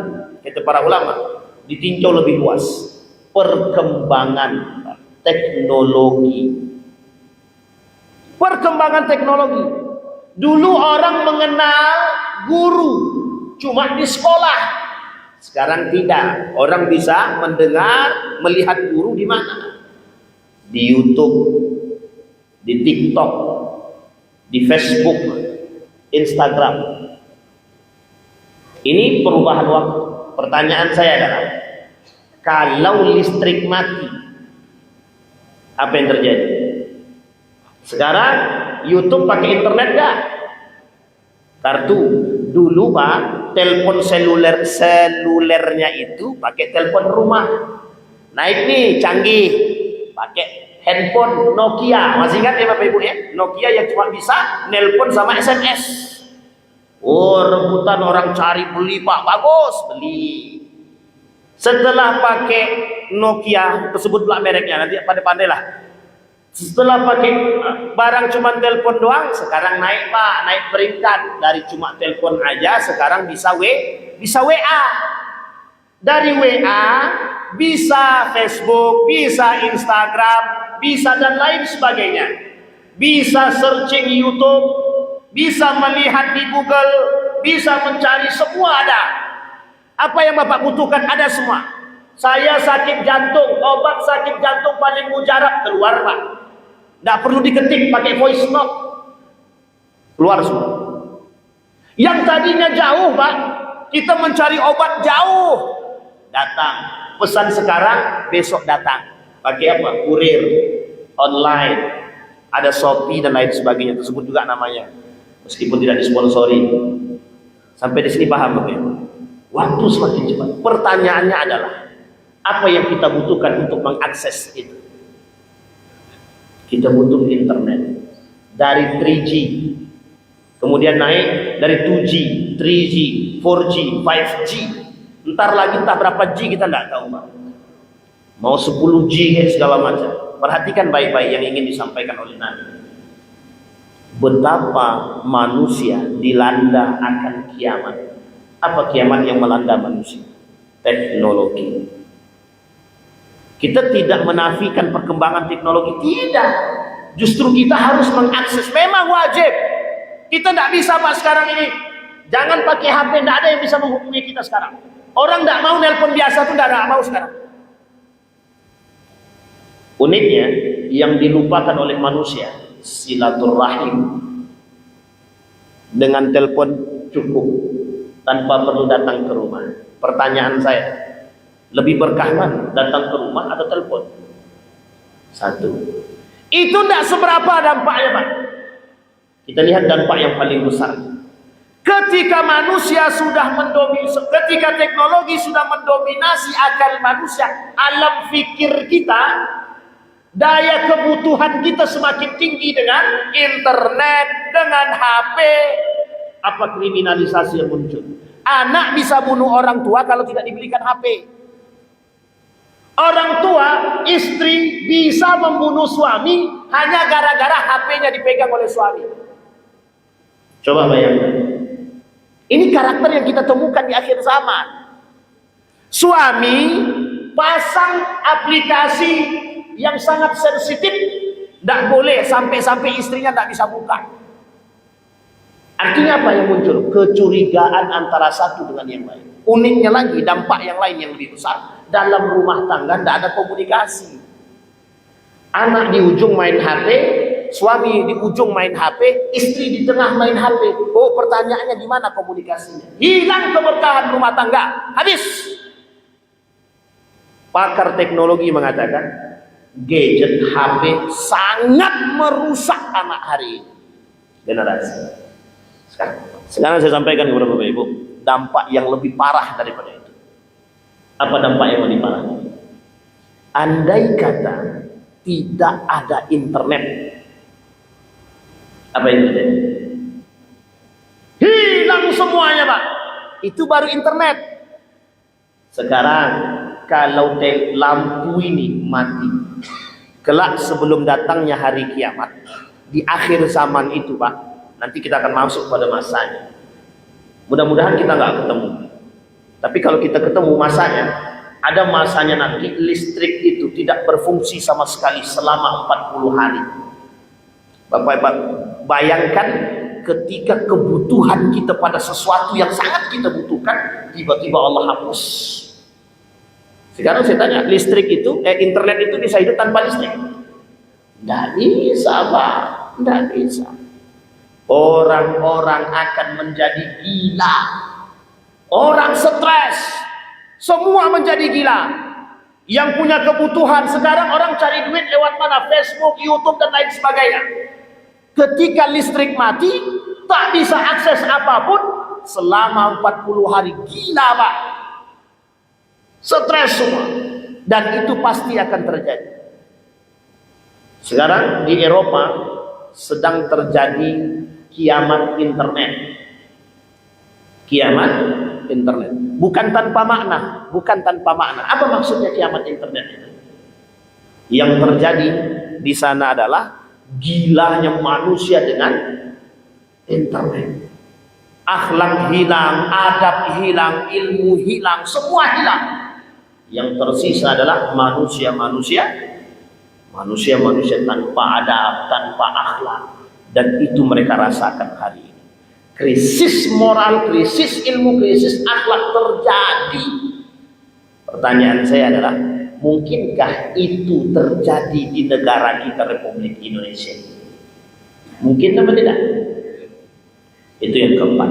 kata para ulama, ditinjau lebih luas. Perkembangan teknologi. Perkembangan teknologi. Dulu orang mengenal guru cuma di sekolah. Sekarang tidak. Orang bisa mendengar, melihat guru di mana? Di YouTube, di TikTok, di Facebook, Instagram. Ini perubahan waktu. Pertanyaan saya adalah, kalau listrik mati, apa yang terjadi? Sekarang YouTube pakai internet gak? Kartu. Dulu Pak, telepon selulernya itu pakai telepon rumah. Naik nih, canggih, pakai handphone Nokia. Masih ingat ya Bapak Ibu ya? Nokia yang cuma bisa nelpon sama SMS. Oh, rebutan orang cari beli Pak, bagus, beli. Setelah pakai Nokia, tersebut pula mereknya, nanti pandai-pandai lah. Setelah pakai barang cuma telepon doang, sekarang naik Pak, naik peringkat. Dari cuma telepon aja, sekarang bisa WA. Dari WA bisa Facebook, bisa Instagram, bisa dan lain sebagainya. Bisa searching YouTube, bisa melihat di Google, bisa mencari, semua ada. Apa yang Bapak butuhkan ada semua. Saya sakit jantung, obat sakit jantung paling mujarab keluar Pak. Tidak perlu diketik, pakai voice note, keluar semua. Yang tadinya jauh Pak, kita mencari obat jauh, datang. Pesan sekarang, besok datang. Pakai apa? Kurir, online, ada Shopee dan lain sebagainya. Tersebut juga namanya, meskipun tidak disponsori. Sampai di sini paham Bapak? Waktu semakin cepat. Pertanyaannya adalah, apa yang kita butuhkan untuk mengakses itu? Kita butuh internet. Dari 3G, kemudian naik dari 2G, 3G, 4G, 5G. Ntar lagi entah berapa G kita nggak tahu Pak. mau 10 GHz segala macam. Perhatikan baik-baik yang ingin disampaikan oleh Nabi. Betapa manusia dilanda akan kiamat. Apa kiamat yang melanda manusia? Teknologi. Kita tidak menafikan perkembangan teknologi, tidak. Justru kita harus mengakses, memang wajib. Kita tidak bisa Pak sekarang ini. Jangan pakai HP, tidak ada yang bisa menghubungi kita sekarang. Orang tidak mau nelpon biasa itu tidak mau sekarang. Uniknya, yang dilupakan oleh manusia, silaturahim. Dengan telepon cukup, tanpa perlu datang ke rumah. Pertanyaan saya, lebih berkah mana? Datang ke rumah atau telepon? Satu. Itu tidak seberapa dampaknya Pak. Kita lihat dampak yang paling besar. Ketika manusia sudah mendominasi, ketika teknologi sudah mendominasi akal manusia, alam fikir kita, daya kebutuhan kita semakin tinggi dengan internet, dengan HP. Apa kriminalisasi yang muncul? Anak bisa bunuh orang tua kalau tidak dibelikan HP. Orang tua, istri bisa membunuh suami hanya gara-gara HP-nya dipegang oleh suami. Coba bayangkan. Ini karakter yang kita temukan di akhir zaman. Suami pasang aplikasi yang sangat sensitif, tidak boleh sampai istrinya tidak bisa buka. Artinya apa yang muncul? Kecurigaan antara satu dengan yang lain. Uniknya lagi, dampak yang lain yang lebih besar. Dalam rumah tangga tidak ada komunikasi. Anak di ujung main HP, suami di ujung main HP, istri di tengah main HP. Oh, pertanyaannya gimana komunikasinya? Hilang keberkahan rumah tangga. Habis. Pakar teknologi mengatakan, gadget HP sangat merusak anak hari ini. Generasi. Sekarang saya sampaikan kepada Bapak Ibu, dampak yang lebih parah daripada itu. Apa dampak yang lebih parah? Andai kata tidak ada internet, apa yang terjadi? Hilang semuanya Pak. Itu baru internet. Sekarang kalau lampu ini mati, kelak sebelum datangnya hari kiamat, di akhir zaman itu Pak, nanti kita akan masuk pada masanya. Mudah-mudahan kita nggak ketemu. Tapi kalau kita ketemu masanya, ada masanya nanti listrik itu tidak berfungsi sama sekali selama 40 hari. Bapak-bapak, bayangkan ketika kebutuhan kita pada sesuatu yang sangat kita butuhkan, tiba-tiba Allah hapus. Sekarang saya tanya, listrik itu, internet itu bisa hidup tanpa listrik? Tidak bisa Pak, tidak bisa. Orang-orang akan menjadi gila. Orang stres, semua menjadi gila. Yang punya kebutuhan, sekarang orang cari duit lewat mana? Facebook, YouTube, dan lain sebagainya. Ketika listrik mati, tak bisa akses apapun selama 40 hari. Gila Pak. Stres semua. Dan itu pasti akan terjadi. Sekarang di Eropa sedang terjadi kiamat internet. Kiamat internet. Bukan tanpa makna. Bukan tanpa makna. Apa maksudnya kiamat internet itu? Yang terjadi di sana adalah gilanya manusia dengan internet. Akhlak hilang, adab hilang, ilmu hilang, semua hilang. Yang tersisa adalah manusia-manusia tanpa adab, tanpa akhlak. Dan itu mereka rasakan hari ini. Krisis moral, krisis ilmu, krisis akhlak terjadi. Pertanyaan saya adalah, mungkinkah itu terjadi di negara kita Republik Indonesia? Mungkin atau tidak? Itu yang keempat.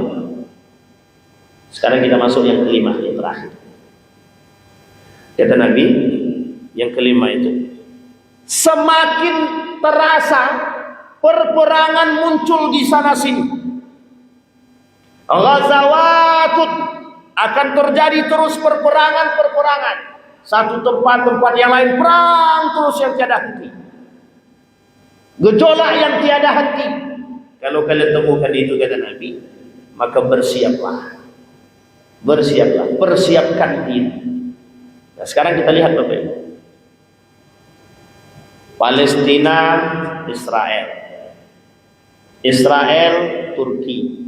Sekarang kita masuk yang kelima, yang terakhir. Kata Nabi, yang kelima itu, semakin terasa perperangan muncul di sana sini. Ghazawatut, akan terjadi terus perperangan. Satu tempat yang lain perang terus yang tiada henti. Gejolak yang tiada henti. Kalau kalian temukan itu kata Nabi, maka bersiaplah. Persiapkan diri. Nah, sekarang kita lihat Bapak Ibu. Palestina, Israel. Israel, Turki.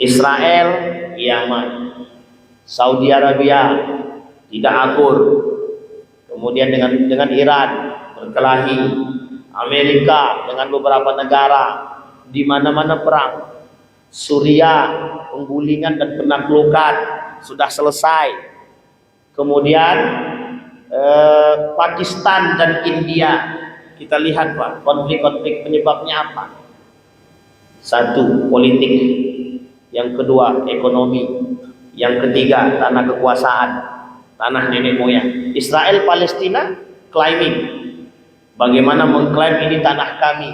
Israel, Yaman. Saudi Arabia tidak akur. Kemudian dengan Iran berkelahi. Amerika dengan beberapa negara, di mana-mana perang. Suriah, penggulingan dan penaklukan sudah selesai. Kemudian Pakistan dan India, kita lihat Pak, konflik-konflik penyebabnya apa? Satu, politik. Yang kedua, ekonomi. Yang ketiga, tanah kekuasaan, tanah nenek moyang. Israel Palestina claiming, bagaimana mengklaim ini tanah kami.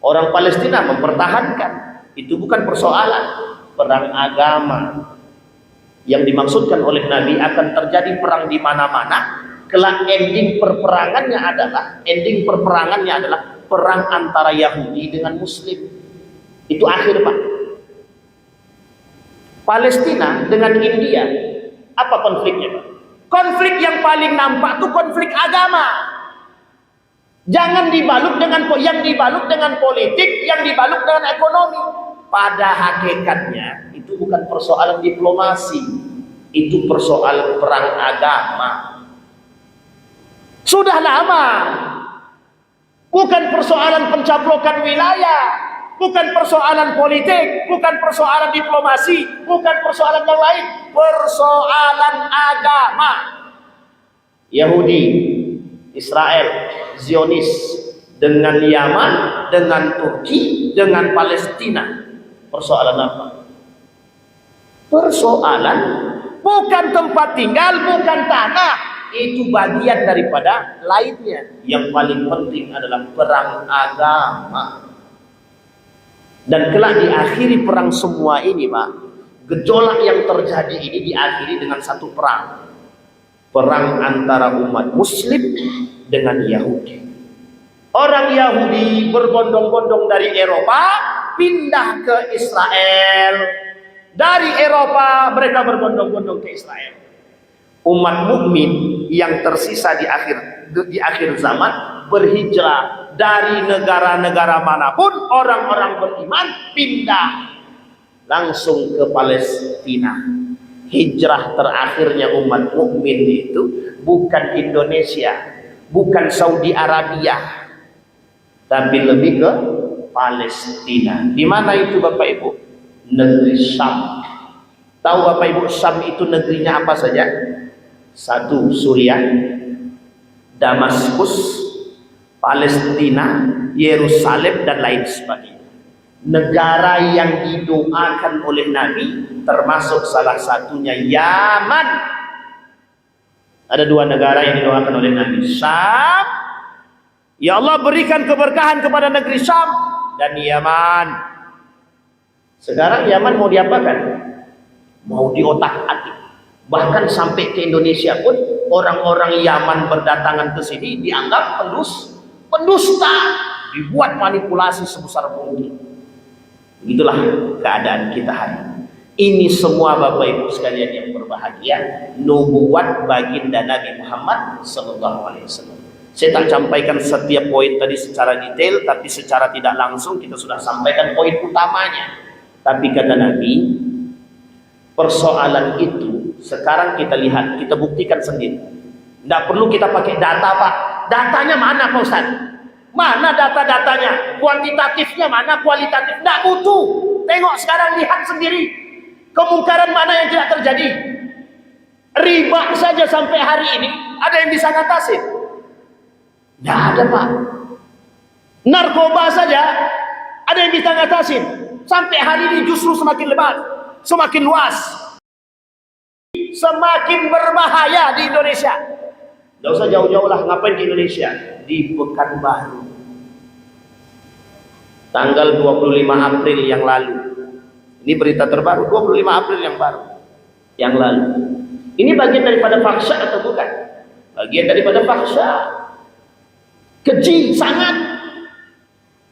Orang Palestina mempertahankan. Itu bukan persoalan perang agama. Yang dimaksudkan oleh Nabi akan terjadi perang di mana-mana. Kelak ending perperangannya adalah perang antara Yahudi dengan Muslim. Itu akhir Pak. Palestina dengan India, apa konfliknya Pak? Konflik yang paling nampak itu konflik agama. Jangan dibalut dengan politik, yang dibalut dengan ekonomi. Pada hakikatnya itu bukan persoalan diplomasi, itu persoalan perang agama. Sudah lama. Bukan persoalan pencaplokan wilayah, bukan persoalan politik, bukan persoalan diplomasi, bukan persoalan yang lain, persoalan agama. Yahudi, Israel, Zionis, dengan Yaman, dengan Turki, dengan Palestina. Persoalan apa? Persoalan bukan tempat tinggal, bukan tanah. Itu bagian daripada lainnya. Yang paling penting adalah perang agama. Dan kelak diakhiri perang semua ini Pak. Gejolak yang terjadi ini diakhiri dengan satu perang. Perang antara umat Muslim dengan Yahudi. Orang Yahudi berbondong-bondong dari Eropa pindah ke Israel. Dari Eropa mereka berbondong-bondong ke Israel. Umat mukmin yang tersisa di akhir zaman berhijrah dari negara-negara manapun, orang-orang beriman pindah langsung ke Palestina. Hijrah terakhirnya umat mukmin itu bukan Indonesia, bukan Saudi Arabia, tapi lebih ke Palestina. Di mana itu Bapak Ibu? Negeri Syam. Tahu Bapak Ibu Syam itu negerinya apa saja? Satu, Suriah, Damaskus, Palestina, Yerusalem dan lain sebagainya. Negara yang didoakan oleh Nabi termasuk salah satunya Yaman. Ada dua negara yang didoakan oleh Nabi. Syam, ya Allah berikan keberkahan kepada negeri Syam, dan Yaman. Sekarang Yaman mau diapakan? Mau diotak-atik. Bahkan sampai ke Indonesia pun orang-orang Yaman berdatangan ke sini dianggap pendusta, dibuat manipulasi sebesar mungkin. Begitulah keadaan kita hari ini. Ini semua Bapak Ibu sekalian yang berbahagia, nubuat baginda Nabi Muhammad SAW. Saya tak sampaikan setiap poin tadi secara detail, tapi secara tidak langsung kita sudah sampaikan poin utamanya. Tapi kata Nabi, persoalan itu sekarang kita lihat, kita buktikan sendiri. Tidak perlu kita pakai data Pak. Datanya mana Pak Ustaz? Mana data-datanya? Kuantitatifnya mana? Kualitatif? Tidak butuh. Tengok sekarang, lihat sendiri. Kemungkaran mana yang tidak terjadi? Riba saja sampai hari ini ada yang bisa ngatasin? Tidak ada Pak. Narkoba saja ada yang bisa ngatasin? Sampai hari ini justru semakin lebat, semakin luas, semakin berbahaya di Indonesia. Tidak usah jauh-jauh lah, ngapain di Indonesia? Di Pekanbaru. Tanggal 25 April yang lalu. Ini berita terbaru, 25 April yang lalu. Ini bagian daripada faksa atau bukan? Bagian daripada faksa. Keji sangat.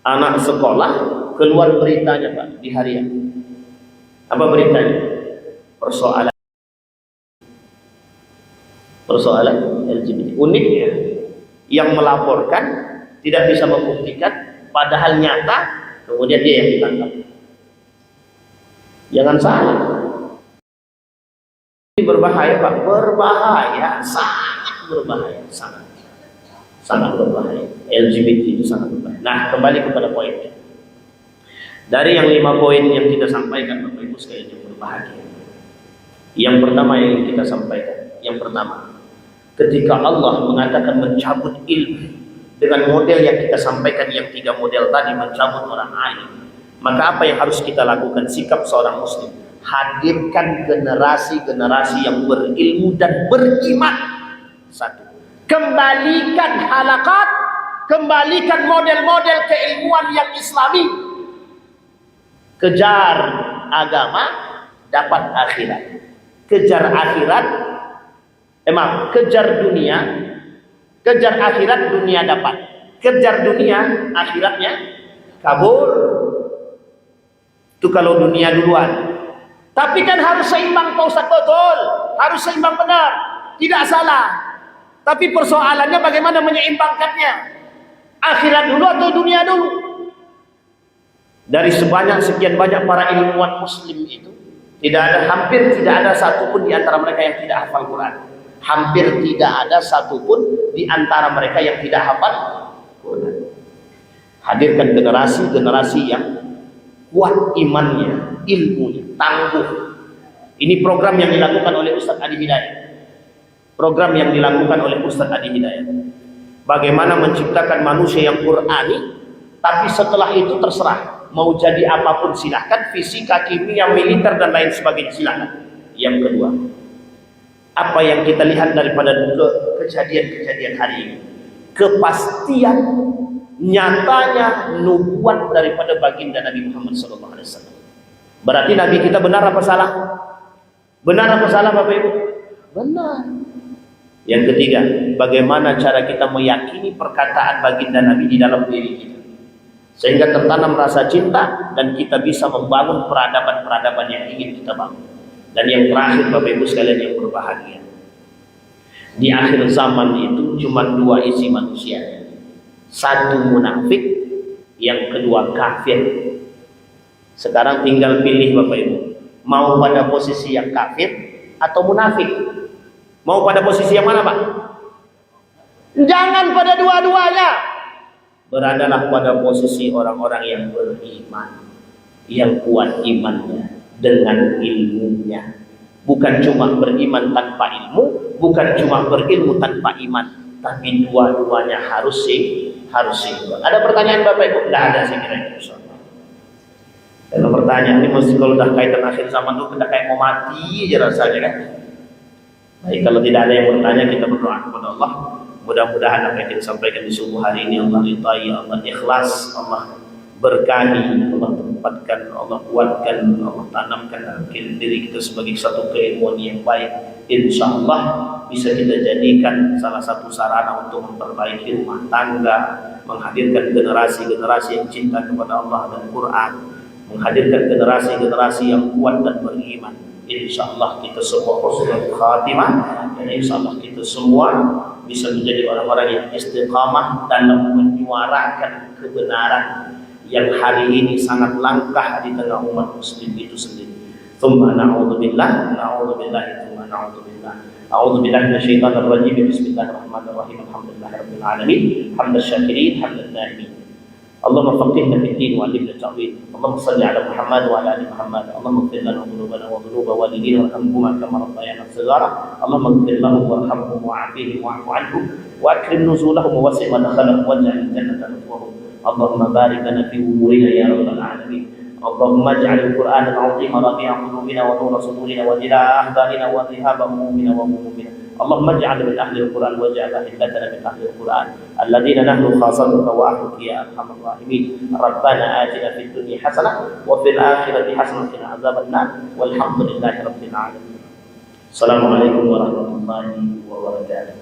Anak sekolah keluar beritanya Pak di harian. Apa beritanya? Persoalan LGBT. Uniknya yang melaporkan tidak bisa membuktikan, padahal nyata, kemudian dia yang ditangkap. Jangan salah. Ini berbahaya, Pak. Berbahaya, sangat berbahaya, sangat berbahaya. LGBT itu sangat berbahaya. Nah, kembali kepada poinnya. Dari yang 5 poin yang kita sampaikan, Bapak Ibu sekalian yang berbahagia. Yang pertama yang kita sampaikan, yang pertama, ketika Allah mengatakan mencabut ilmu dengan model yang kita sampaikan, yang 3 model tadi, mencabut orang alim, maka apa yang harus kita lakukan? Sikap seorang muslim, hadirkan generasi-generasi yang berilmu dan beriman. 1. Kembalikan halakat, kembalikan model-model keilmuan yang islami. Kejar agama, dapat akhirat. Kejar akhirat, kejar dunia, kejar akhirat, dunia dapat. Kejar dunia, akhiratnya kabur. Itu kalau dunia duluan. Tapi kan harus seimbang, Pak Ustaz, betul. Harus seimbang, benar. Tidak salah. Tapi persoalannya bagaimana menyeimbangkannya. Akhirat dulu atau dunia dulu? Dari sekian banyak para ilmuwan muslim itu, hampir tidak ada satupun di antara mereka yang tidak hafal Quran. Hampir tidak ada satupun di antara mereka yang tidak hafal Quran. Hadirkan generasi-generasi yang kuat imannya, ilmunya, tangguh. Ini program yang dilakukan oleh Ustaz Adi Hidayat. Program yang dilakukan oleh Ustaz Adi Hidayat. Bagaimana menciptakan manusia yang Qur'ani, tapi setelah itu terserah. Mau jadi apapun silahkan, fisika, kimia, militer, dan lain sebagainya silahkan. Yang kedua, apa yang kita lihat daripada kejadian-kejadian hari ini, kepastian nyatanya nubuat daripada baginda Nabi Muhammad SAW. Berarti Nabi kita benar apa salah? Benar apa salah, Bapak Ibu? Benar. Yang ketiga, bagaimana cara kita meyakini perkataan baginda Nabi di dalam diri kita, sehingga tertanam rasa cinta dan kita bisa membangun peradaban-peradaban yang ingin kita bangun. Dan yang terakhir, Bapak Ibu sekalian yang berbahagia, di akhir zaman itu cuma 2 isi manusia. 1 munafik, yang kedua kafir. Sekarang tinggal pilih, Bapak Ibu, mau pada posisi yang kafir atau munafik? Mau pada posisi yang mana, Pak? Jangan pada dua-duanya. Beradalah pada posisi orang-orang yang beriman, yang kuat imannya dengan ilmunya. Bukan cuma beriman tanpa ilmu, bukan cuma berilmu tanpa iman, tapi dua-duanya harus seimbang. Ada pertanyaan, Bapak Ibu? Tidak ada, saya kira itu. Kalau pertanyaan ini mesti kalau udah kaitan akhir zaman itu kita kayak mau mati aja rasanya, kan? Baik, kalau tidak ada yang bertanya, kita berdoa kepada Allah. Mudah-mudahan apa yang kita sampaikan di subuh hari ini Allah ridai, Allah ikhlas, Allah berkahi, Allah tempatkan, Allah kuatkan, Allah tanamkan dalam diri kita sebagai satu keilmuan yang baik. InsyaAllah bisa kita jadikan salah satu sarana untuk memperbaiki rumah tangga, menghadirkan generasi-generasi yang cinta kepada Allah dan Quran, menghadirkan generasi-generasi yang kuat dan beriman. InsyaAllah kita semua husnul khatimah, dan InsyaAllah kita semua bisa menjadi orang-orang yang istiqamah dalam menyuarakan kebenaran yang hari ini sangat langka di tengah umat muslim itu sendiri. Tsumma na'udzubillah, tsumma na'udzubillah. A'udzubillahi minasyaitonir rajim. Bismillahirrahmanirrahim. Alhamdulillahirabbil alamin. Hamdasy syakirin, hamdan na'imin. Allahumma faqihna fid din wa 'allimna ta'wil. Allahumma shalli 'ala Muhammad wa 'ala ali Muhammad. Allahumma ighfir lana dhunubana wa dhunuba walidina warhamhuma kama rabbayana shighara. Allahumma ighfir lahum warhamhum wa'afihim wa'fu 'anhum wa akrim nuzulahum wa wasi' madkhalahum waj'al jannata mathwahum. Allahumma barik lana fi umurina ya rabbal alamin. Allahumma ij'al al-Qur'ana al-'azima rabi'a qulubina wa nura sudurina wa jilaa ahdanina wa dhihaba humumina wa humumina. Allahumma ij'al min ahli al-Qur'an waj'al ahillatana min ahli al-Qur'an alladhina nahnu khasatuka wa ahluka ya arhamar rahimin. Rabbana atina fid dunya hasanah wa fil akhirati hasanah wa qina adzaban nar. Walhamdulillahi rabbil alamin. Assalamualaikum warahmatullahi wabarakatuh.